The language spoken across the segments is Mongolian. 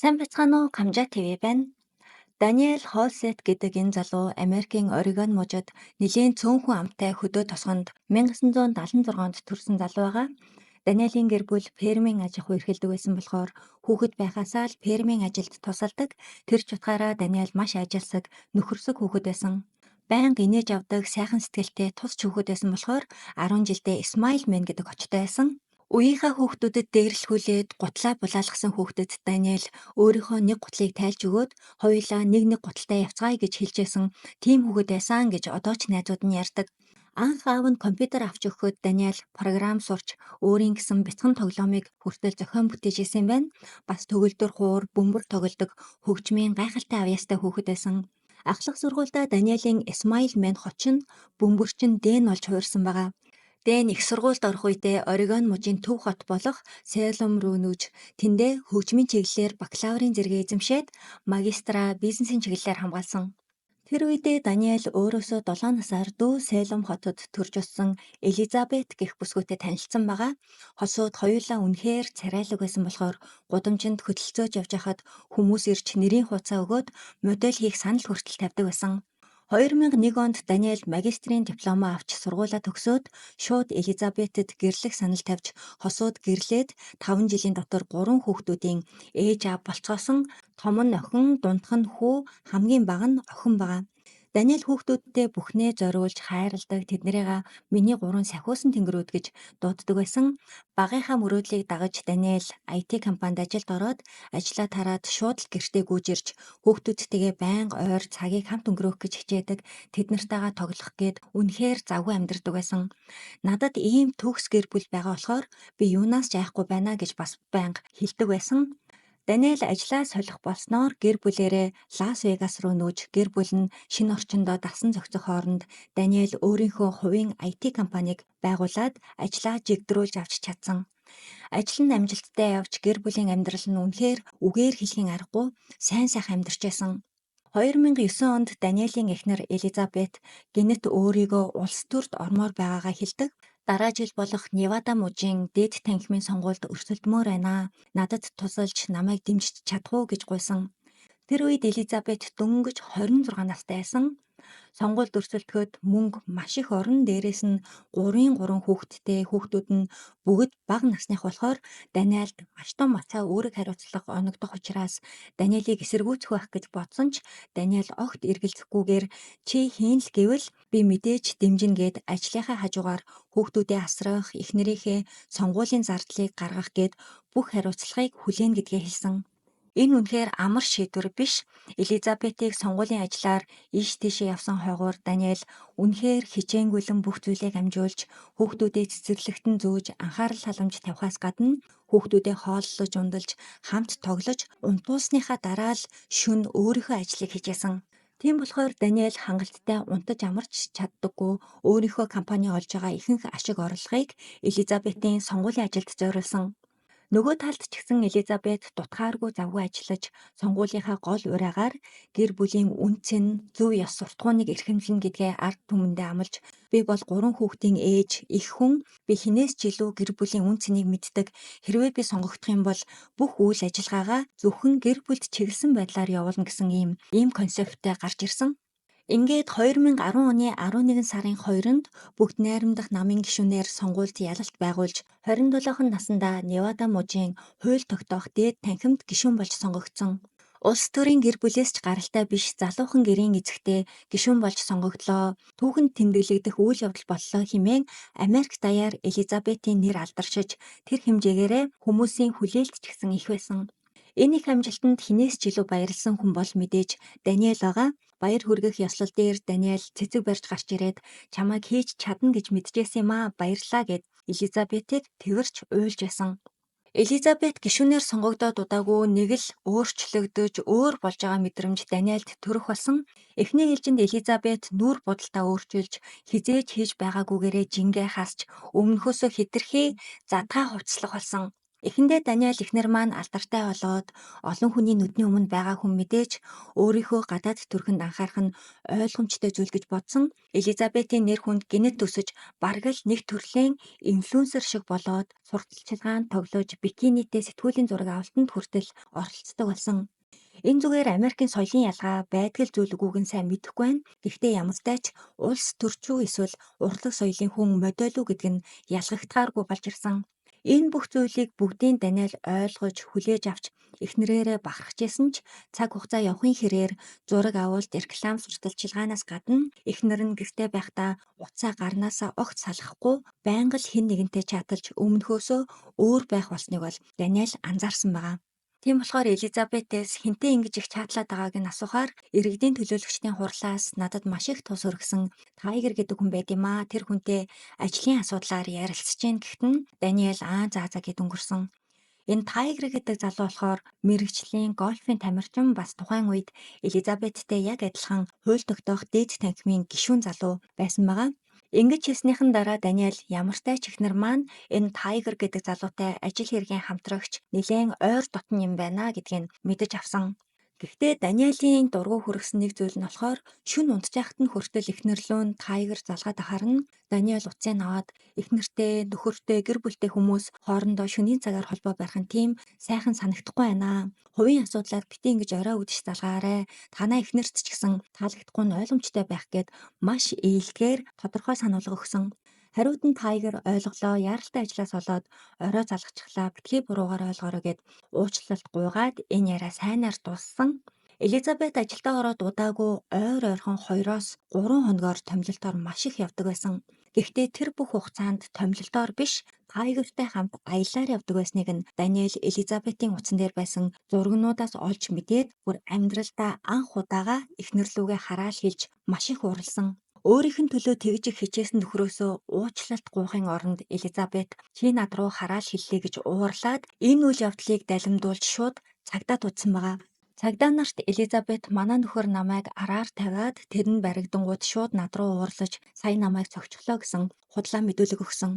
Сайн бацгаана уу? Камжаа ТV байна. Даниэл Холсет гэдэг энэ залуу Америкийн Орегон мужид нэлийн цөөнхөн амтай хөдөө тосгонд 1976 онд төрсэн залуу байгаа. Даниэлийн гэр бүл фермийн аж ахуй эрхэлдэг байсан болохоор хүүхэд байхасаа л фермийн ажилд тусалдаг. Тэр ч утгаараа Даниэл маш ажилсаг, нөхөрсөг хүүхэд байсан. Байнга инээж авдаг, сайхан сэтгэлтэй тус ч хүүхэд байсан болохоор 10 жилдээ Смайл Мэн гэдэг очтой байсан. Үеийнхээ хүүхдүүдэд дээрлэхүүлээд гутлаа булаалгасан хүүхдэд Даниэл өөрийнхөө нэг гутлыг тайлж өгөөд хоёулаа нэг нэг гуталтай явцгаая гэж хэлжсэн тийм хүүхэд байсан гэж одоо ч найзууд нь ярьдаг. Анх аав нь компьютер авч өгөхөд Даниэл програм сурч өөрийн гэсэн бяцхан тоглоомыг хүртэл зохион бүтээж исэн байна. Бас төгөлдөр хуур, бөмбөр тоглодог хөгжмийн гайхалтай авьяастай хүүхэд байсан. Ахлах сургуультай Даниэлийн Смайл Мэн хочин бөмбөрчин Дэн болж хуурсан байгаа. Дэн их сургуульд орох үедээ Орегон мужийн төв хот болох Салем руу нүүж тэндээ хөгжмийн чиглэлээр бакалаврын зэрэгээ эзэмшээд магистраа бизнесийн чиглэлээр хамгаалсан. Тэр үедээ Даниэл өөрөөсөө 7 насаар дүү Салем хотод төрж өссөн Элизабет гэх бүсгүйтэй танилцсан байгаа. Хосууд хоёулаа үнэхээр царайлаг байсан болохоор гудамжинд хөдөлцөөж явж хахад хүмүүс ирж нэрийн хуудасаа өгөөд модель хийх санал хүртэл тавьдаг байсан. 2001 онд Даниэл магистрийн дипломоо авч сургуулаа төгсөөд шууд Элизабетэд гэрлэх санал тавьж хосууд гэрлээд 5 жилийн дотор 3 хүүхдүүдийн ээж аав болцоосон. Том нь охин, дундх нь хүү, хамгийн бага нь охин байгаа. Даниэл хүүхдүүдтэй бүхнээ зориулж хайрладаг, тэднэрийгээ миний 3 сахиусан тэнгэрүүд гэж дууддаг байсан. Багийнхаа мөрөөдлийг дагаж Даниэл IT компанид ажилд ороод ажлаа тараад шууд л гэртээ гүйж ирж хүүхдүүдтэйгээ байнга ойр цагийг хамт өнгөрөөх гэж хичээдэг, тэднэртэйгээ тоглох гээд үнэхээр завгүй амьдардаг байсан. Надад ийм төгс гэр бүл байгаа болохоор би юунаас ч айхгүй байна гэж бас байнга хэлдэг байсан. Даниэл ажлаа солих болсноор гэр бүлээрээ Лас Вегас руу нүүж гэр бүл нь шинэ орчиндөө дасан зохицох хооронд Даниэл өөрийнхөө хувийн IT компанийг байгуулад ажлаа жигдрүүлж авч чадсан. Ажил нь амжилттай явж гэр бүлийн амьдрал нь үнэхээр үгээр хэлхийн аргагүй сайн сайхан амьдарч байсан. 2009 онд Даниэлийн эхнэр Элизабет гэнэт өөрийгөө улс төрд ормоор байгаагаа хэлдэг. Дараа жил болох Невада мужийн дэд танхимын сонгуульд өрсөлдмөр байна. Надад тусалж намайг дэмжиж чадах уу гэж гуйсан. Тэр үед Элизабет дөнгөж 26 настай байсан. Сонгуульд өрсөлдөхөд мөнгө маш их орон, дээрээс нь 3 хүүхэдтэй, хүүхдүүд нь бүгд бага насных болохоор Даниэлд маш том мацаа үүрэг хариуцлага оногдох учраас Даниэлийг эсэргүүцэх байх гэж бодсон ч Даниэл огт эргэлзэхгүйгээр чи хийн л гэвэл би мэдээж дэмжинэ гэд ажлынхаа хажуугаар хүүхдүүдээ асрах, эхнэрийнхээ сонгуулийн зардлыг гаргах гээд бүх хариуцлагыг хүлээнэ гэдгээ хэлсэн. Энэ үнэхээр амар шийдвэр биш. Элизабетийг сонгуулийн ажлаар ийш тийшээ явсан хойгоор Даниэл үнэхээр хичээнгүйлэн бүх зүйлийг амжуулж, хүүхдүүдээ цэцэрлэгтэн зөөж, анхаарал халамж тавихаас гадна хүүхдүүдээ хооллож, ундалж, хамт тоглож, унтуулсныхаа дараа л шөнө өөрийнхөө ажлыг хийжсэн. Тийм болохоор Даниэл хангалттай унтаж амарч чаддаггүй, өөрийнхөө компани олж байгаа ихэнх ашиг орлогыг Элизабетийн сонгуулийн ажилд зориулсан. Нөгөө талд ч гэсэн Элизабет дутгааргүй завгүй ажиллаж сонгуулийнхаа гол ураагаар гэр бүлийн үнцэн зөв ёс суртахууныг эрхэмлэнэ гэдгээ ард түмэндээ амлаж би бол 3 хүүхдийн ээж, их хүн, би хинээс ч илүү гэр бүлийн үнцнийг мэддэг. Хэрвээ би сонгогдох юм бол бүх үйл ажиллагаагаа зөвхөн гэр бүлд чиглэсэн байдлаар явуулна гэсэн ийм концепттэй гарч ирсэн. Ингээд 2010 оны 11 сарын 2-нд бүгд найрамдах намын гишүүнээр сонгуульд ялалт байгуулж 27 наснда Невада мужийн хууль тогтоох дээд танхимд гишүүн болж сонгогдсон. Улс төрийн гэр бүлээс ч гаралтай биш залуухан гэрийн эзэгтэй гишүүн болж сонгогдлоо. Түүхэнд тэмдэглэгдэх үйл явдал боллоо хэмээн Америк даяар Элизабетийн нэр алдаршиж тэр хэмжээгээрээ хүмүүсийн хүлээлт ч гэсэн их байсан. Энэ их амжилтанд хинээс ч илүү баярлсан хүн бол мэдээж Даниэл байгаа. Баяр хүргэх ёслол дээр Даниэл цэцэг барьж гарч ирээд чамайг хийж чадна гэж мэдчихсэн юм аа, баярлалаа гэд Элизабетийг тэрч уйлж байсан. Элизабет гишүүнээр сонгогдоод удаагүй нэг л өөрчлөгдөж өөр болж байгаа мэдрэмж Даниэлд төрөх болсон. Эхний ээлжинд Элизабет нүур будалтаа өөрчилж хизээж хийж байгаагүйгээрээ жингээ хасч өмнөхөөсөө хэтэрхий задгаа хувцлах болсон. Эхэндээ Даниэль эхнэр маань алдартай болоод олон хүний нүдний өмнө байгаа хүн мэдээж өөрийнхөө гадаад төрхөнд анхаарах нь ойлгомжтой зүйл гэж бодсон. Элизабетийн нэр хүнд гинэт төсөж бараг л нэг төрлийн инфлюенсер шиг болоод сурталчилгаанд тоглож бикинитэй сэтгүүлийн зураг авалтанд хүртэл оролцдог болсон. Энэ зүгээр Америкийн соёлын ялгаа байдаг л зүйл үгүйг нь сайн мэдэхгүй байна. Гэхдээ ямар ч улс төрчүү эсвэл урлаг соёлын хүн модель үү гэдэг нь ялгагтахааргүй болж ирсэн. Энэ бүх зүйлийг бүгдийг Даниэль ойлгож хүлээж авч эхнэрээрээ бахархажсэн ч цаг хугацаа явахын хэрээр зураг авалт, реклам сурталчилгаанаас гадна эхнэр нь гэртээ байхдаа утсаа гарнаасаа огт салахгүй байнга л хэн нэгэнтэй чаталж өмнөхөөсөө өөр байх болсныг бол Даниэль анзаарсан байгаа. Тийм болохоор Элизабетээс хэнтэй ингэж их чатлаад байгааг нь асуухаар иргэдийн төлөөлөгчдийн хурлаас надад маш их тус өргөсөн Тайгер гэдэг хүн байд юм аа. Тэр хүнтэй ажлын асуудлаар ярилцж гин гэхдээ Даниэль за гэд өнгөрсөн. Энэ Тайгер гэдэг залуу болохоор мэрэгжлийн гольфын тамирчин бас тухайн үед Элизабеттэй яг адилхан хууль тогтоох дээд танхимын гишүүн залуу байсан байгаа. Ингэж хэлснийхэн дараа Даниэль ямартай ч ихнэр маань энэ Тайгер гэдэг залуутай ажил хэргийн хамтрагч нэлээн ойр дотн юм байна гэдгийг мэдэж авсан. Гэхдээ Даниэлийн дургу хүргэсэн нэг зүйл нь болохоор шүн унтжаахт нь хүртэл эхнэрлөө нь Тайгер залгаад ахарна. Даниэль утсыг аваад эхнэртэй, нөхөртэй, гэр бүлтэй хүмүүс хоорондоо шөнийн цагаар холбоо барих нь тийм сайхан санагдахгүй байна. Хувийн асуудлаар бити ингэж орой үдшиж залгаарэ. Танаа эхнэрт ч гэсэн таалагдахгүй нь ойлгомжтой байх гэд маш ээлгээр тодорхой сануулга өгсөн. Хариуд нь Тайгер ойлголоо, яаралтай ажлаас болоод орой залгачихлаа, битгий буруугаар ойлгоорой гэд уучлалт гуйгаад энэ яриа сайнаар дууссан. Элизабет ажилдаа ороод удаагүй ойрхон 2-3 хоногоор томилолтоор маш их явдаг байсан. Гэхдээ тэр бүх хугацаанд томилолтоор биш, Тайгертай хамт аяллаар явдаг байсныг нь Даниэль Элизабетийн утсан дээр байсан зургнуудаас олж мэдээд бүр амьдралдаа анх удаага эхнэрлүүгээ хараал хэлж маш их уралсан. Өөрийнх нь төлөө тэгж их хичээсэн нөхрөөсөө уучлалт гуйхын оронд Элизабет чи над руу хараал хэллээ гэж уурлаад энэ үйл явдлыг далимдуулж шууд цагдаад утсан байгаа. Цагдаа нарт Элизабет манай нөхөр намайг араар тавиад тэр нь баригдангууд шууд над руу уурлаж сая намайг цогцглоо гэсэн худлаа мэдүүлэг өгсөн.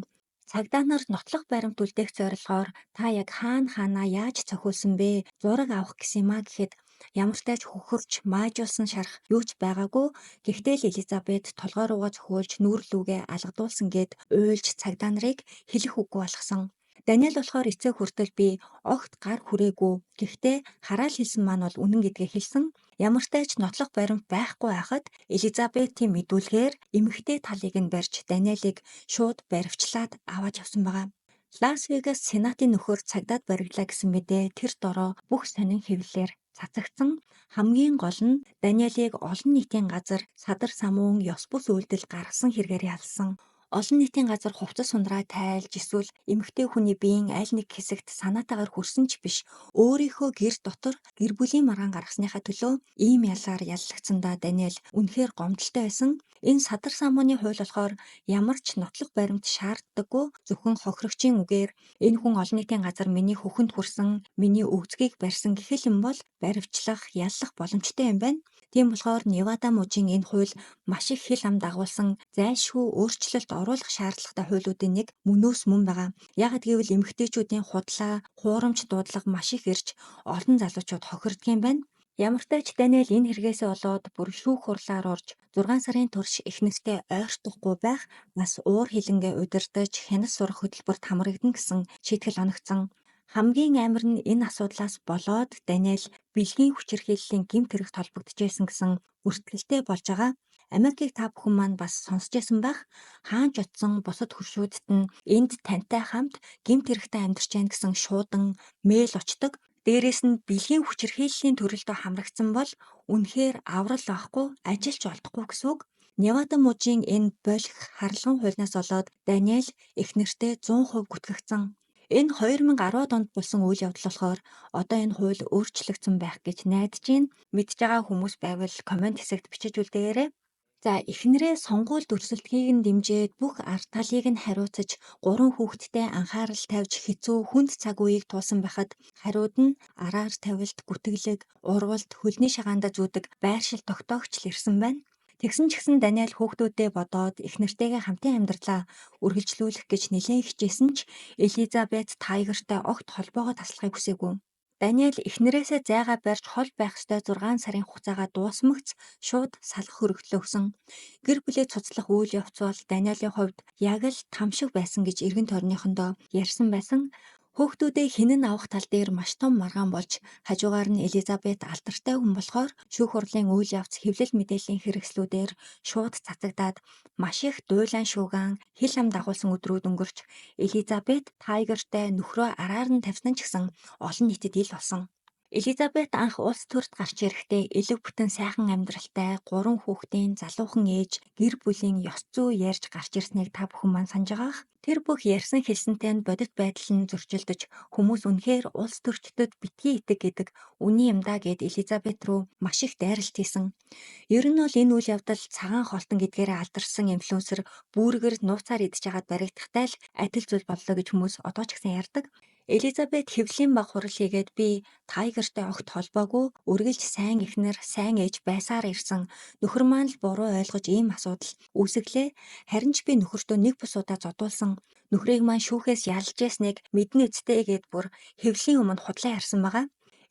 Цагдаа нар нотлох баримт үлдээх зорилгоор та яг хаанаа яаж цохиулсан бэ? Зураг авах гэсэн юм а гэхэд ямартай ч хөхөрч маажуулсан шарах юу ч байгаагүй. Гэхдээ л Элизабет толгой руугаа цохиулж нүүрлүүгээ алгадуулсан гэд уйлж цагдаа нарыг хэлэх үггүй болгосон. Даниэль болохоор эцэг хүртэл би огт гар хүрээгүй. Гэхдээ хараал хэлсэн маань бол үнэн гэдгээ хэлсэн. Ямартай ч нотлох баримт байхгүй байхад Элизабетийн мэдүүлгээр эмэгтэй талыг нь барьж Даниэлийг шууд баривчлаад аваад явсан байгаа. Лас Вегас сенатын нөхөр цагдаад баригдлаа гэсэн мэдээ тэр дороо бүх сонин хэвлэлээр цацагдсан. Хамгийн гол нь Даниэлийг олон нийтийн газар садар самуун ёс бус үйлдэл гаргасан хэрэгээр ялсан. Олон нийтийн газар хувцас сундраа тайлж эсвэл эмэгтэй хүний биеийн аль нэг хэсэгт санаатаагаар хүрсэн ч биш өөрийнхөө гэр дотор гэр бүлийн маргаан гаргасныхаа төлөө ийм ялаар яллагдсандаа Даниэль үнэхээр гомдолтой байсан. Энэ садар самууны хууль болохоор ямар ч нотлох баримт шаарддаггүй зөвхөн хохирогчийн үгээр энэ хүн олон нийтийн газар миний хөхөнд хүрсэн, миний өвцгийг барьсан гэх юм бол баривчлах, яллах боломжтой юм байна. Тийм болохоор Невада мужийн энэ хууль маш их хэл ам дагуулсан зайлшгүй өөрчлөлт оруулах шаардлагатай хуулиудын нэг мөнөөс мөн байгаа. Яагад гэвэл эмэгтэйчүүдийн худлаа, хуурамч дуудлага маш их ирж олон залуучууд хохирдог юм байна. Ямартай ч Даниэль энэ хэрэгээсээ болоод бүр шүүх хурлаар орж 6 сарын турш эхнэртэй ойртохгүй байх, бас уур хилэнгээ удирдах, хянас сурах хөтөлбөрт хамрагдана гэсэн шийтгэл оногдсон. Хамгийн амар нь энэ асуудлаас болоод Даниэль бэлгийн хүчирхийллийн гэмт хэрэгт холбогдчихсэн гэсэн бүртгэлтэй болж байгаа. Америкийг та бүхэн маань бас сонсч байсан байх. Хаанч утсан бусад хөршүүдэд нь энд тантай хамт гэмт хэрэгтээ амьдарч байна гэсэн шуудан мэйл очдог. Дээрээс нь бэлгийн хүчирхийллийн төрөлдөө хамрагдсан бол үнэхээр аврал авахгүй, ажиллаж олдохгүй гэсэн үг. Невада мужийн энэ болох харлаган хуулиас болоод Даниэль эхнэртэй 100% гүтгэгдсэн. Энэ 2010 онд болсон үйл явдал болохоор одоо энэ хууль өөрчлөгдсөн байх гэж найдаж байна. Мэдж байгаа хүмүүс байвал комент хэсэгт бичиж үлдээгээрэй. За эхнэрээ сонгуульд өрсөлдөхийг нь дэмжиж бүх ард талыг нь хариуцаж 3 хүүхэдтэй анхаарал тавьж хэцүү хүнд цаг үеийг туулсан байхад хариуд нь араар тавилт, гүтгэлэг, урвалт, хөлний шагаанда зүүдэг байршил тогтоогч л ирсэн байна. Тэгсэн ч гэсэн Даниэль хүүхдүүдээ бодоод их нэртэйгээ хамтын амьдралаа үргэлжлүүлэх гэж нэлээд хичээсэн ч Элизабет Тайгартай огт холбоогоо таслахыг хүсээгүй. Даниэль эхнэрээсээ зайгаа барьж хол байх ёстой 6 сарын хугацаагаа дуусмагц шууд салах хөрөгтлөө өгсөн. Гэр бүлээ цуцлах үйл явц бол Даниэлийн хувьд яг л там шиг байсан гэж эргэн тойрныхондоо ярьсан байсан. Хүүхдүүдээ хэн нь авах тал дээр маш том маргаан болж хажуугаар нь Элизабет алдартай хүн болохоор шүүх хурлын үйл явц хэвлэл мэдээллийн хэрэгслүүдээр шууд цацагдаад маш их дуйлан шуугаан хил ам дагуулсан өдрүүд өнгөрч Элизабет Тайгартай нөхрөө араар нь тавьсан ч гэсэн олон нийтэд ил болсон. Элизабет анх улс төрд гарч ирэхдээ элэг бүтэн сайхан амьдралтай 3 хүүхдийн залуухан ээж гэр бүлийн ёс зүй ярьж гарч ирснийг та бүхэн маань санаж байгаах. Тэр бүх ярьсан хэлсэнтэй нь бодит байдал нь зөрчилдөж хүмүүс үнэхээр улс төрчдөд битгий итэг гэдэг үний юм да гэд Элизабет рүү маш их дайралт хийсэн. Ер нь бол энэ үйл явдал цагаан хоолтон гэдгээрээ алдарсан инфлюенсер бүүргэр нууцаар идж хагаад баригдахтай л адил зүйл боллоо гэж хүмүүс одоо ч гэсэн ярьдаг. Элизабет хэвлэлийн баг хурал хийгээд би Тайгартай огт холбоогүй үргэлж сайн эхнэр, сайн ээж байсаар ирсэн. Нөхөр маань л буруу ойлгож ийм асуудал үүсгэлээ. Харин ч би нөхөртөө нэг бус удаа зодуулсан. Нөхрийг маань шүүхээс ялж ясныг мэднэ үсттэй гэд бүр хэвлэлийн өмнө худлаа ярьсан байгаа.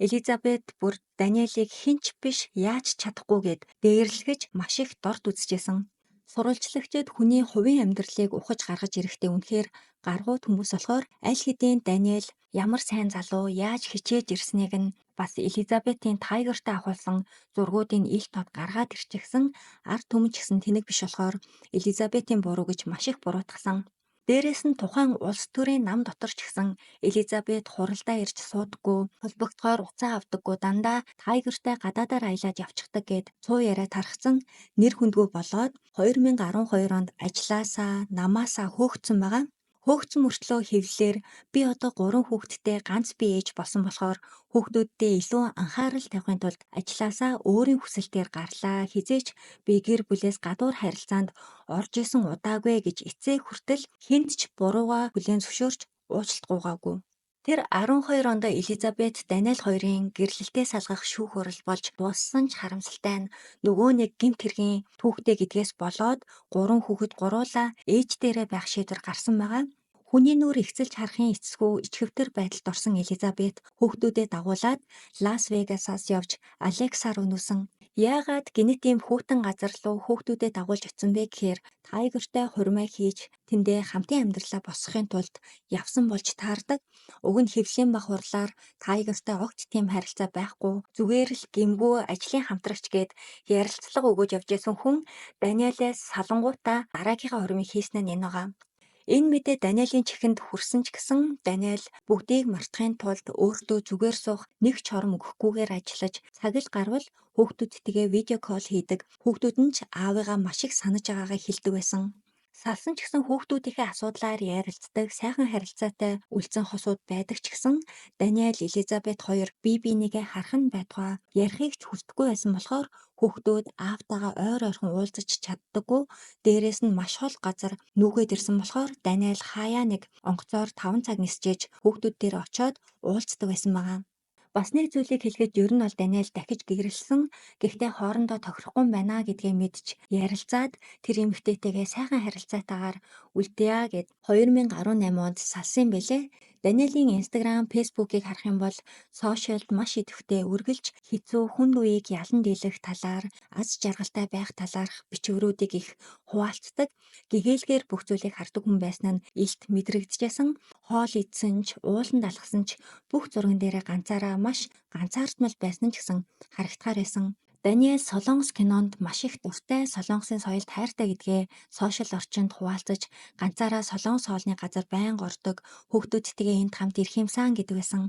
Элизабет бүр Даниэлийг хинч биш яаж чадахгүй гэд дээрлэхэж маш их дорд үзчихсэн. Сурвалжлагчид хүний хувийн амьдралыг ухаж гаргаж ирэхдээ үнэхээр гаргууд хүмүүс болохоор аль хэдийн Даниэль ямар сайн залуу яаж хичээж ирснийг нь бас Элизабетийн Тайгартай авахулсан зургуудын ил тод гаргаад ирчихсэн ард түмэн ч гэсэн тэнэг биш болохоор Элизабетийн буруу гэж маш их буруутгасан. Дээрээс нь тухайн улс төрийн нам дотор ч гэсэн Элизабет хуралдаа ирж суудаггүй, холбогдохоор уцаа авдаггүй, дандаа Тайгартай гадаадаар аялаад явчихдаг гэд цуу яриа тархсан нэр хүндгүй болоод 2012 онд ажилласаа, намаасаа хөөгдсөн байгаа. Хөөгдсөн мөртлөө хэвлэлээр би одоо 3 хүүхэдтэй ганц бие ээж болсон болохоор хүүхдүүддээ илүү анхаарал тавихын тулд ажилласаа өөрийн хүсэлтээр гарлаа. Хизээч би гэр бүлээс гадуур харилцаанд орж исэн удаагүй гэж эцээ хүртэл хэнд ч бурууга бүлээн зөвшөөрч уучлалт гуйгаагүй. Тэр 12 онд Элизабет Даниэль хоёрын гэрлэлтээ салгах шүүх хурал болж дууссан ч харамсалтай нь нөгөө нэг гэмт хэргийн түүхтэй гэдгээс болоод 3 хүүхэд гуруула ээж дээрээ байх шийдвэр гарсан байгаа. Хүний нүур ихцэлж харахын эцэсгүй ичхэвтер байдалд орсон Элизабет хүүхдүүдэд дагуулад Лас Вегасаас явж Алексаа руу нүүсэн. Яагаад гинэт ийм хүүтэн газар руу хүүхдүүдэд дагуулж очсон бэ гэхээр Тайгартай хурмаа хийж тэндээ хамтын амьдралаа босгохын тулд явсан болж таардаг. Уг нь хэвлэлийн баг хурлаар Тайгартай огт тийм харилцаа байхгүй. Зүгээр л гэмгүй ажлын хамтрагч гээд ярилцлага өгөөж явж байсан хүн Даниэлээс салангуудаа дараагийнхаа хурмыг хийснэ нь энэ байгаа. Энэ мэдээ Даниэлийн чихэнд хүрсэн ч гэсэн Даниэль бүгдийг мартахын тулд өөртөө зүгээр суух нэг ч ором өгөхгүйгээр ажиллаж цаг ил гарвал хүүхдүүдтэйгээ видео кол хийдэг. Хүүхдүүд нь ч аавыгаа маш их санаж байгаагаа хэлдэг байсан. Салсан ч гэсэн хүүхдүүдийнхээ асуудлаар ярилцдаг, сайхан харилцаатай үлдсэн хосууд байдаг ч гэсэн Даниэль, Элизабет хоёр бие биенийгээ харах нь байтугай ярихыг ч хүсдэггүй байсан болохоор хүүхдүүд аавтайгаа ойр ойрхон уулзаж чаддаггүй. Дээрээс нь маш хол газар нүгэд ирсэн болохоор Даниэль хаяа нэг онгоцоор 5 цаг нисчээж хүүхдүүд дээр очиод уулздаг байсан байгаа. Бас нэг зүйлийг хэлэхэд ер нь бол Даниэль дахиж гэрэлсэн. Гэхдээ хоорондоо тохирохгүй байна гэдгээ мэдж ярилцаад тэр эмэгтэйтэйгээ сайхан харилцаатайгаар үлдээе гэд 2018 онд салсан бэлээ. Даниэлийн Instagram, Facebook-ыг харах юм бол сошиалд маш идэвхтэй үргэлж хэцүү хүнд үеийг ялан дийлэх талаар, аз жаргалтай байх талаарх бичвэрүүдийг их хуваалцдаг. Гэгээлгээр бүх зүйлийг хардаг хүн байсан нь илт мэдрэгдэжсэн. Хоол идсэн ч, ууланд алхсан ч бүх зурган дээрээ ганцаараа маш ганцаардмал байсан ч гэсэн харагдахаар байсан. Даниэль Солонгос кинонд маш их дуртай, Солонгосын соёлд хайртай гэдгээ сошиал орчинд хуваалцаж, ганцаараа Солонгос хоолны газар байнга ордог, хүүхдүүдтэйгээ энд хамт ирэх юмсан гэдэг байсан.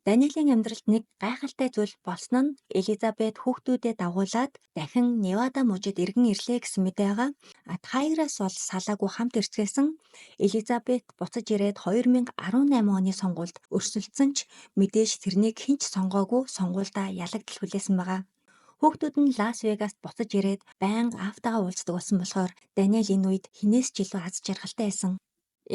Даниэлийн амьдралд нэг гайхалтай зүйл болсон нь Элизабет хүүхдүүдэд дагуулад дахин Невада мужид иргэн ирлээ гэсэн мэдээ байгаа. Тайгараас бол салаагүй хамт ирцгээсэн. Элизабет буцаж ирээд 2018 оны сонгуульд өрсөлдсөн ч мэдээж тэрнийг хэн ч сонгоогүй, сонгуульдаа ялагдал хүлээсэн байгаа. Хүүхдүүд нь Лас Вегаст буцаж ирээд байнга аавтайгаа уулздаг болсон болохоор Даниэль энэ үед хинээс ч илүү аз жаргалтай байсан.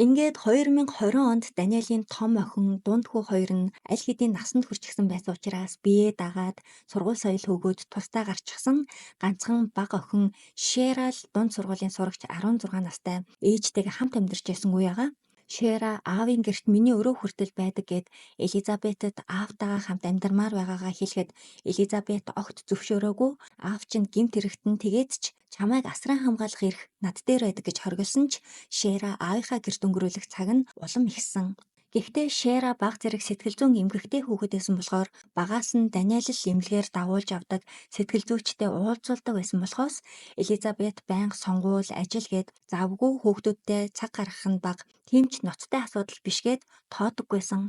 Ингээд 2020 онд Даниэлийн том охин дунд хүү хоёр нь аль хэдийн насанд хүрчихсэн байсан учраас биеэ дагаад сургууль соёл хөгөөд тусдаа гарчихсан ганцхан бага охин Шерал дунд сургуулийн сурагч 16 настай ээжтэйгээ хамт амьдарч байсан үеага Шера аавын гэрт миний өрөө хүртэл байдаг гэд Элизабетэд аавтайгаа хамт амьдармаар байгаагаа хэлэхэд Элизабет огт зөвшөөрөөгүй аав чинь гэмт хэрэгтэн тэгээд ч чамайг асран хамгаалах эрх над дээр байдаг гэж хоригдсон ч Шера аавынхаа гэрт өнгөрүүлэх цаг нь улам ихсэн. Гэхдээ Шера бага зэрэг сэтгэл зүйн эмгэгтэй хүүхэд байсан болохоор багаас нь Даниэл л эмнэлгээр дагуулж авдаг сэтгэл зүйчтэй уулзуулдаг байсан болохоос Элизабет байнга сонгуул, ажил гээд завгүй хүүхдүүдтэй цаг гаргах нь бага, тийм ч ноцтой асуудал бишгээд тоодоггүйсэн.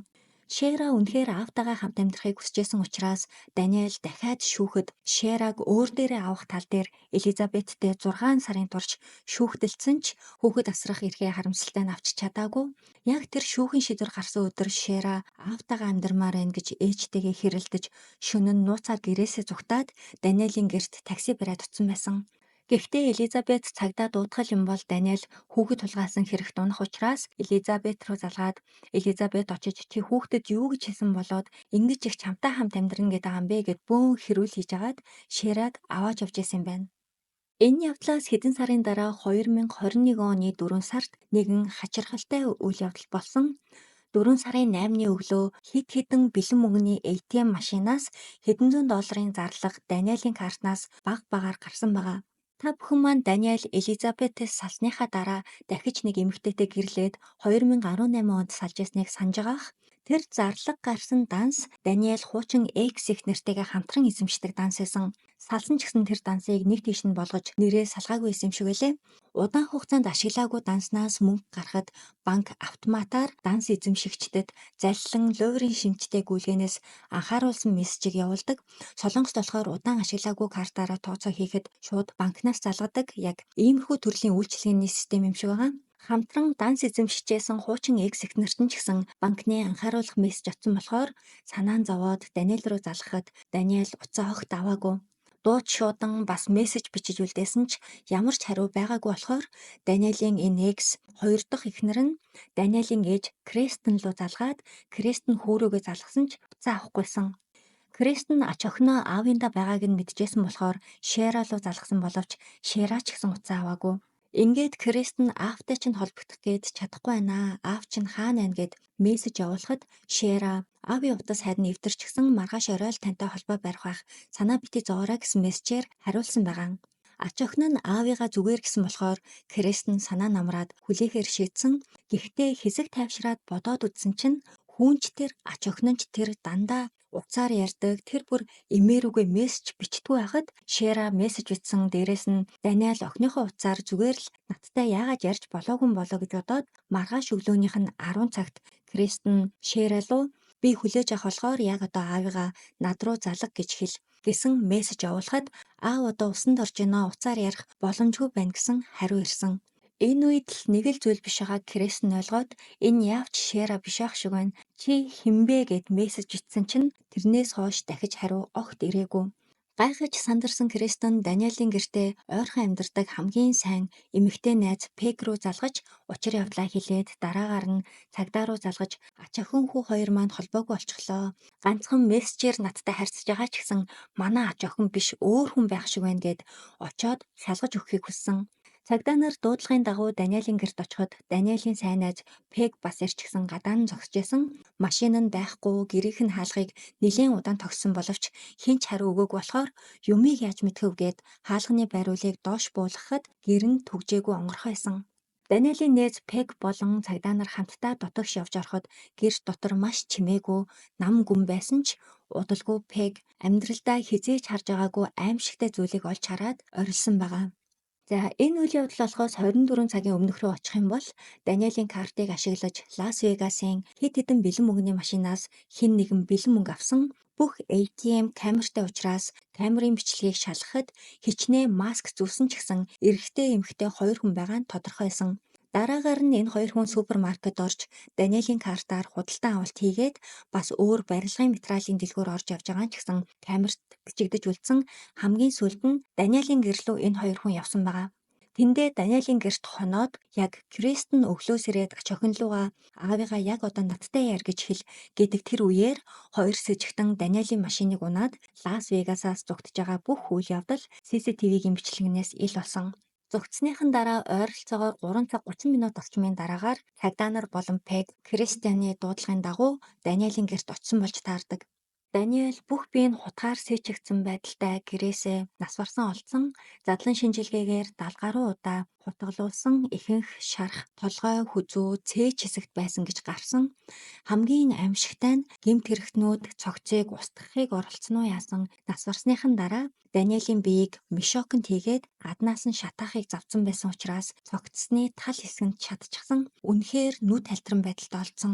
Шера үнэхээр аавтайгаа хамт амьдрахыг хүсэжсэн учраас Даниэл дахиад шүүхэд Шераг өөр дээрээ авах тал дээр Элизабеттэй 6 сарын турш шүүхтэлцсэн ч хүүхэд асрах эрхээ харамсалтай нь авч чадаагүй. Яг тэр шүүхийн шийдвэр гарсан өдөр Шера аавтайгаа амьдармаар байна гэж ээжтэйгээ хэрэлдэж шөнө нь нууцаар гэрээсээ зүгтаад Даниэлийн гэрт такси бариад утсан байсан. Гэхдээ Элизабет цагдаа дуудгал юм бол Даниэл хүүхэд тулгаасан хэрэгт унах учраас Элизабет руу залгаад Элизабет очиж чи хүүхдэд юу гэж хэлсэн болоод ингэж их чамтай хамт амьдрна гэдэг юм бэ гэд бөөн хэрүүл хийж агаад Шераг аваад явж исэн юм байна. Энэ явдлаас хэдэн сарын дараа 2021 оны 4 сард нэгэн хачирхалтай үйл явдал болсон. 4 сарын 8-ны өглөө хэд хэдэн бэлэн мөнгөний ATM машинаас хэдэн зуун долларын зарлага Даниэлийн картнаас баг багаар гарсан байгаа. Та бүхэн маань Даниэл Элизабетээс салсныхаа дараа дахиж нэг эмэгтэйтэй гэрлээд 2018 онд салж ясныг санаж байгаах. Тэр зарлага гарсан данс Даниэл хуучин X их нэртэйгээ хамтран эзэмшдэг данс байсан. Салсан ч гэсэн тэр дансыг нэг тийш нь болгож нэрээ салгаагүй юм шиг байлээ. Удаан хугацаанд ашиглаагүй данснаас мөнгө гарахад банк автоматар данс эзэмшигчдэд заллан луурын шинжтэй гүйлгээнээс анхааруулсан мессежийг явуулдаг. Солонгост болохоор удаан ашиглаагүй картаараа тооцоо хийхэд шууд банкнаас залгадаг яг иймэрхүү төрлийн үйлчилгээний систем юм шиг байгаа. Хамтран данс эзэмшижсэн хуучин X эхнэрт нь ч гэсэн банкны анхааруулах мессеж очсон болохоор санаан зовоод Даниэл руу залгахад Даниэл уцаа огт аваагүй. Дууд шуудан бас мессеж бичиж үлдээсэн ч ямар ч хариу байгаагүй болохоор Даниэлийн энэ X хоёр дахь эхнэр нь Даниэлийн ээж Кристен руу залгаад Кристен хөөрөөгөө залгасан ч уцаа авахгүйсэн. Кристен ач охиноо аавында байгааг нь мэдчихсэн болохоор Шера руу залгасан боловч Шера ч гэсэн уцаа аваагүй. Ингээд Кристен аавтай чинь холбогдох гээд чадахгүй байна. Аав чинь хаана байна гэд мессеж явуулахад Шера аавын утас харин эвдэрчгсэн маргааш орой л тантай холбоо барих байх. Санаа бити зоорой гэсэн мессежээр хариулсан байгаа. Ач охин нь аавыгаа зүгээр гэсэн болохоор Кристен санаа намраад хүлээхээр шийдсэн. Гэхдээ хэсэг тайвшраад бодоод үзсэн чинь хүүнч тэр ач охин нь ч тэр дандаа уцаар ярьдаг тэр бүр имээрүүгээ мессеж бичдэггүй байхад Шера мессеж бичсэн дээрэс нь Даниэл охиныхоо уцаар зүгээр л надтай яагаад ярьж болоогүй болоо гэж бодоод маргааш өглөөнийх нь 10 цагт Кристен Шера руу би хүлээж авах болохоор яг одоо аавыгаа над руу залга гэж хэл гэсэн мессеж явуулахад аав одоо усанд орж гинэ уцаар ярих боломжгүй байна гэсэн хариу ирсэн. Энэ үед л нэг л зүйл биш байгааг Кристен ойлгоод энэ яавч Шера биш байх шиг байна. Чи хинбэ гэд мессеж итсэн чинь тэрнээс хойш дахиж хариу огт ирээгүй. Гайхаж сандарсан Кристен Даниэлийн гэртээ ойрхон амьдардаг хамгийн сайн эмэгтэй найз Пег руу залгаж учир явдлаа хэлээд дараагаар нь цагдаа руу залгаж ач охин хүү хоёр маань холбоогүй болчихлоо. Ганцхан мессежээр надтай харьцаж байгаа ч гэсэн манай ач охин биш өөр хүн байх шиг байна гэд очоод шалгаж өгөхийг хүссэн. Цагдаа нар дуудлагын дагуу Даниэлийн гэрт очиход Даниэлийн сайн найз Пег бас ирчихсэн гадаа нь зогсож байсан. Машин нь байхгүй, гэрийнх нь хаалгыг нэлээд удаан тогссон боловч хинч хариу өгөөг болохоор юмыг яаж мэдхэв гээд хаалганы байруулыг доош буулгахад гэр нь түгжээгүй онгорхоо исэн. Даниэлийн нээж Пег болон цагдаа нар хамтдаа дотогш явж ороход гэр дотор маш чимээгүй нам гүн байсан ч удалгүй Пег амьдралдаа хизээж харж байгаагүй аимшигтай зүйлийг олж хараад орилсон байгаа. За энэ үйл явдал болохоос 24 цагийн өмнөх рүү очих юм бол Даниэлийн картыг ашиглаж Лас Вегасын хэд хэдэн бэлэн мөнгөний машинаас хэн нэгэн бэлэн мөнгө авсан бүх ATM камертай учраас камерын бичлэгийг шалгахад хичнээн маск зүүсэн ч гэсэн эрэгтэй эмэгтэй хоёр хүн байгаа нь тодорхойсон. Дараагаар нь энэ хоёр хүн супермаркет орж Даниэлийн картаар худалдан авалт хийгээд бас өөр барилгын материалын дэлгүүр орж явж байгаа ч гэсэн камерт бичигдэж үлдсэн хамгийн сүүлд нь Даниэлийн гэр рүү энэ хоёр хүн явсан байгаа. Тэндээ Даниэлийн гэрт хоноод яг Кристен өглөөс ирээд охинлуугаа аавыгаа яг одоо надтай яар гэж хэл гэдэг тэр үеэр хоёр сэжигтэн Даниэлийн машиныг унаад Лас Вегасаас зугтж байгаа бүх үйл явдал CCTV-гийн бичлэгнээс ил болсон. Зугтсныхан дараа ойролцоогоор 3 цаг 30 минут орчмын дараагаар цагдаа нар болон Пег Кристианы дуудлагын дагуу Даниэлийн гэрт очсон болж таардаг. Даниэл бүх бие нь хутгаар сээчигдсэн байдалтай гэрээсээ нас барсан олдсон задлан шинжилгээгээр 70 гаруй удаа хутгалуулсан ихэнх шарх, толгой, хүзүү, цээж хэсэгт байсан гэж гарсан. Хамгийн аимшигтай нь гэмт хэрэгтнүүд цогцыг устгахыг оролцсон уу яасан нас барсныхан дараа Даниэлийн биеийг мишоконд хийгээд гаднаас нь шатаахыг завдсан байсан учраас цогцсны тал хэсгэнд шатчихсан үнэхээр нүд тальтран байдалтай олдсон.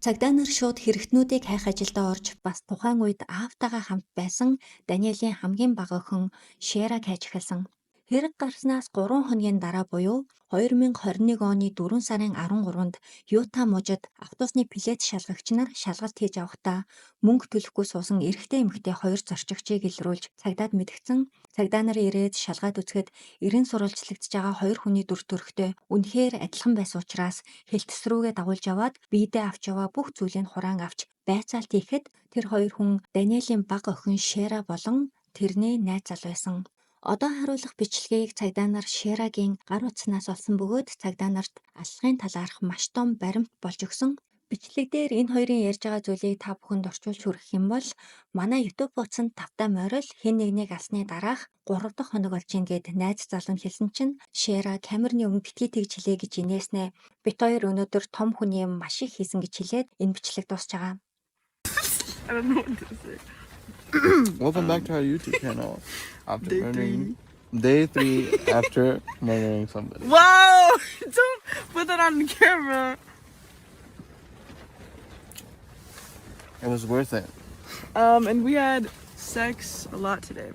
Цагдаа нар шууд хэрэгтнүүдийг хайх ажилдаа орж бас тухайн үед аавтайгаа хамт байсан Даниэлийн хамгийн бага охин Шераг хайж эхэлсэн. Хэрэг гарснаас 3 хоногийн дараа буюу 2021 оны 4 сарын 13-нд Юта мужид автобусны пилот шалгагч нар шалгалт хийж авахдаа мөнгө төлөхгүй суусан эрэгтэй эмэгтэй хоёр зорчигчийг илрүүлж цагдаад мэдгдсэн. Цагдаа нар ирээд шалгаад үзэхэд эрен сурвалжлагдж байгаа хоёр хүний дүр төрхтэй үнэхээр адилхан байсан учраас хэлтс рүүгээ дагуулж аваад биедээ авч яваа бүх зүйлийг хураан авч байцаалт хийхэд тэр хоёр хүн Даниэлийн бага охин Шера болон тэрний найз залуу байсан. Одоо харуулах бичлэгийг цагдаа нар Шерагийн гар утснаас олсон бөгөөд цагдаа нарт алхахын талаарх маш том баримт болж өгсөн. Бичлэг дээр энэ хоёрын ярьж байгаа зүйлийг та бүхэнд орчуулж хүргэх юм бол манай YouTube утсанд тавтай морил хэн нэгнийг алсны дараах 3 дахь хоног болж ийн гэд найз залуу нь хэлсэн чинь Шера камерны өмнө битгий тэгж хэлээ гэж инээснэ. Бит хоёр өнөөдөр том хүний юм маш их хийсэн гэж хэлээд энэ бичлэг дуусч байгаа. I don't know what to say. Welcome back to our YouTube channel. After Day murdering, day 3 after murdering somebody. Wow! Don't put that on the camera. It was worth it. And we had sex a lot today.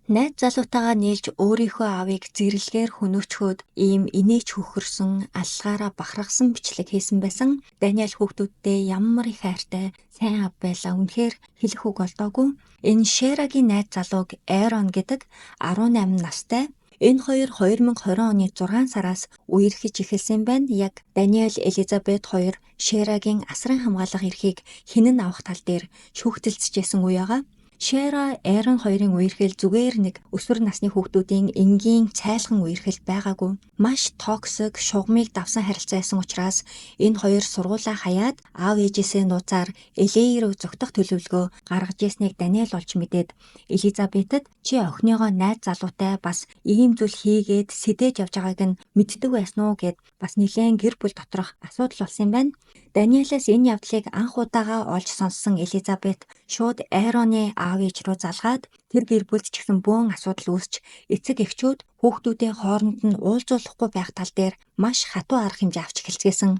Найз залуутайгаа нийлж өөрийнхөө аавыг зэрлэгээр хөнөөчхөөд ийм инээж хөхөрсөн аллагаараа бахархсан бичлэг хийсэн байсан. Даниэл хүүхдүүдтэй ямар их хайртай сайн аав байлаа үнэхээр хэлэх үг олдоогүй. Энэ Шерагийн найз залууг Эрон гэдэг 18 настай. Энэ хоёр 2020 оны 6 сараас үерхэж эхэлсэн байна. Яг Даниэл Элизабет хоёр Шерагийн асран хамгаалах эрхийг хинэн авах тал дээр шүүхтэлцэжсэн үе байгаа. Шера Эрон хоёрын үерхэл зүгээр нэг өсвөр насны хүүхдүүдийн энгийн цайлхан үерхэл байгаагүй. Маш токсик, шугамыг давсан харилцаа байсан учраас энэ хоёр сургуулаа хаяад аав ээжээсээ нууцаар LA руу зогтох төлөвлөгөө гаргаж ирснийг Даниэл олж мэдээд Элизабетэд чи охиныгоо найз залуутай бас ийм зүйл хийгээд сэдэж явж байгааг нь мэддэг байсан уу гэд бас нэлээд гэр бүл доторх асуудал болсон юм байна. Даниэлээс энэ явдлыг анх удаага олж сонссон Элизабет шууд Эроны аав ээж рүү залгаад тэр гэр бүлд ч гэсэн бөөн асуудал үүсч эцэг эхчүүд хүүхдүүдээ хооронд нь уулзуулахгүй байх тал дээр маш хатуу арга хэмжээ авч эхэлцгээсэн.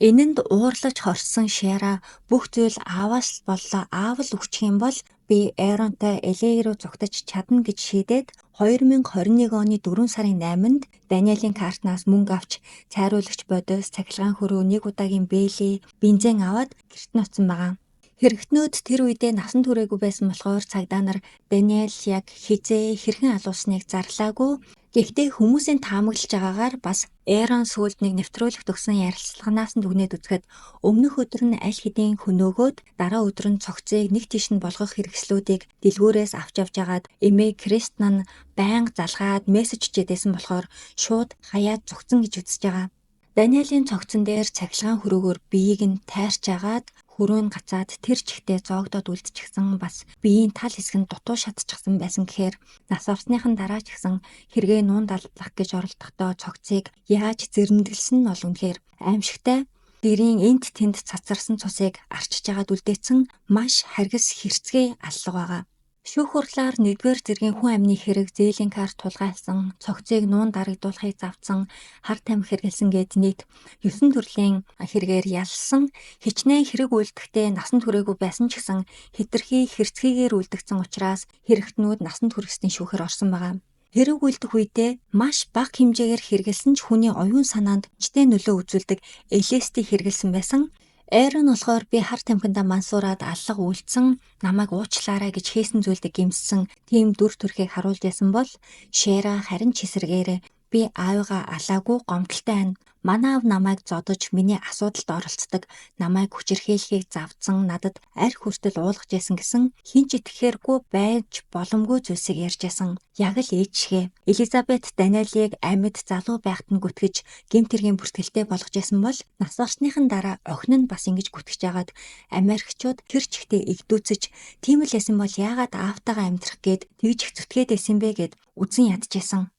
Энэнд уурлаж хорсон Шера бүх зүйл ааваас л боллоо, аав л өгчих юм бол би Эронтой LA руу зугтаж чадна гэж шийдээд 2021 оны 4 сарын 8-нд Даниэлийн картнаас мөнгө авч цайруулагч бодис, цахилгаан хөрөө, нэг удаагийн бэлий, бензин аваад гэрт нь оцсон байгаа. Хэрэгтнүүд тэр үедээ насан туршаагүй байсан болохоор цагдаа нар Даниэл яг хизээ хэрхэн алуусныг зарлаагүй. Гэхдээ хүмүүсийн таамаглаж байгаагаар бас Эрон сүүлд нэг нэвтрүүлэгт өгсөн ярилцлаганаас нь дүгнээд үзэхэд өмнөх өдөр нь аль хэдийн хөнөөгөөд дараа өдөр нь цогцыг нэг тийш нь болгох хэрэгслүүдийг дэлгүүрээс авч явж агаад эмээ Кристен нь байнга залгаад мессеж чийдсэн болохоор шууд хаяад зогцсон гэж үзэж байгаа. Даниэлийн цогцон дээр цахилгаан хөрөөгөөр биеийг нь тайрч агаад хөрөө нь гацаад тэр чигтээ зоогдоод үлдчихсэн бас биеийн тал хэсэг нь дутуу шатчихсан байсан гэхээр нас орсныхан дараа ч гэсэн хэрэгээ нуунд алдлах гэж оролдохдоо цогцыг яаж зэрэмдэглсэн нь бол үнэхээр аимшигтай. Дэрийн энт тэнд цацарсан цусыг арчиж агаад үлдээсэн маш харгас хэрцгий аллага байгаа. Шүүх хурлаар 1-р зэргийн хүн амны хэрэг зээлийн карт тулгайлсан, цогцыг нуун дарагдуулахыг завдсан, хар тамхи хэрэгэлсэн гэд нийт 9 төрлийн хэрэгээр ялсан, хичнээн хэрэг үйлдэхдээ насан туршаагүй байсан ч гэсэн хэтэрхий хэрцгийгээр үлдэгдсэн учраас хэрэгтнүүд насан туршийн шүүхээр орсон байгаа. Хэрэг үйлдэх үедээ маш бага хэмжээгээр хэрэгэлсэн ч хүний оюун санаанд чтэй нөлөө үзүүлдэг LSD хэрэгэлсэн байсан. Эрон болохоор би хар тамхинда мансуураад аллага үлдсэн, намайг уучлаарай гэж хийсэн зүйлдэг гэмссэн тийм дүр төрхийг харуулж байсан бол Шера харин ч эсэргээр Би аавыгаа алаагүй гомдолтой байна. Манай аав намайг зодож миний асуудалд оролцдог, намайг хүчирхийлэхийг завдсан, надад арх хүртэл уулгаж ясан гэсэн хин ч итгэхээргүй байж боломгүй зүйлсийг ярьжсэн. Яг л ээжшгэ. Элизабет Даниэлийг амьд залуу байхад нь гүтгэж гэмт хэргийн бүртгэлтэй болгож ясан бол нас барсныхан дараа охин нь бас ингэж гүтгэж агаад Америкчууд тэр чигтээ игдүүцэж тийм л ясан бол яагаад аавтайгаа амьдрах гээд тэгж их зүтгээд байсан бэ гэд үзэн ядчихсан.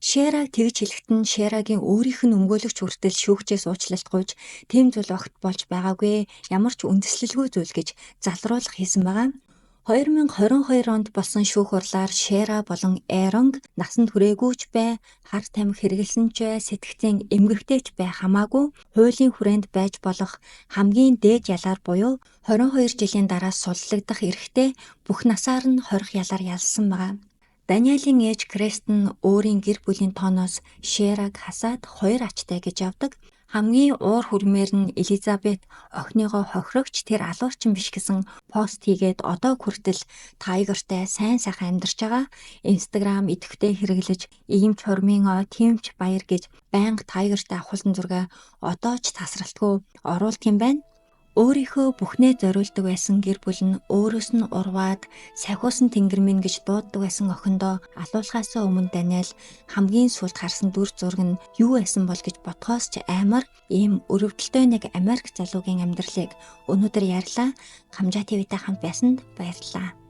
Шераг тэгж хэлэхэд нь Шерагийн өөрийнх нь өмгөөлөгч хүртэл шүүгчээс уучлалт гуйж тийм зүйл огт болж байгаагүй, ямар ч үндэслэлгүй зүйл гэж залруулах хийсэн байгаа. 2022 онд болсон шүүх хурлаар Шера болон Эронг насанд хүрээгүйч бай, хар тамхи хэрэглэсэн ч бай, сэтгцийн эмгэгтэйч бай хамаагүй хуулийн хүрээнд байж болох хамгийн дээд ялаар буюу 22 жилийн дараа суллагдах эрхтэй бүх насаар нь хорих ялаар ялсан байгаа. Даниэлийн ээж Кристен өөрийн гэр бүлийн тооноос Шераг хасаад 2 ачтай гэж явдаг. Хамгийн уур хүрмээр нь Элизабет охиныгоо хохирогч тэр алуурчин биш гэсэн пост хийгээд одоо хүртэл Тайгартай сайн сайхан амьдарч байгаа. Instagram идэвхтэй хэрэглэж ийм ч хормын ой, тийм ч баяр гэж байнга Тайгартай авахулсан зураг одоо ч тасралтгүй оруулдаг юм байна. Өөрийнхөө бүхнээ зориулдаг байсан гэр бүл нь өөрөөс нь урваад сахиусан тэнгэр минь гэж дууддаг байсан охиндоо алуулахаас өмнө Даниэл хамгийн сүүлд харсан дүр зураг нь юу байсан бол гэж бодхоос ч аймар ийм өрөвдөлтөй нэг Америк залуугийн амьдралыг өнөөдөр ярьлаа. Хамжаа ТV-тэй хамт байсанд баярлалаа.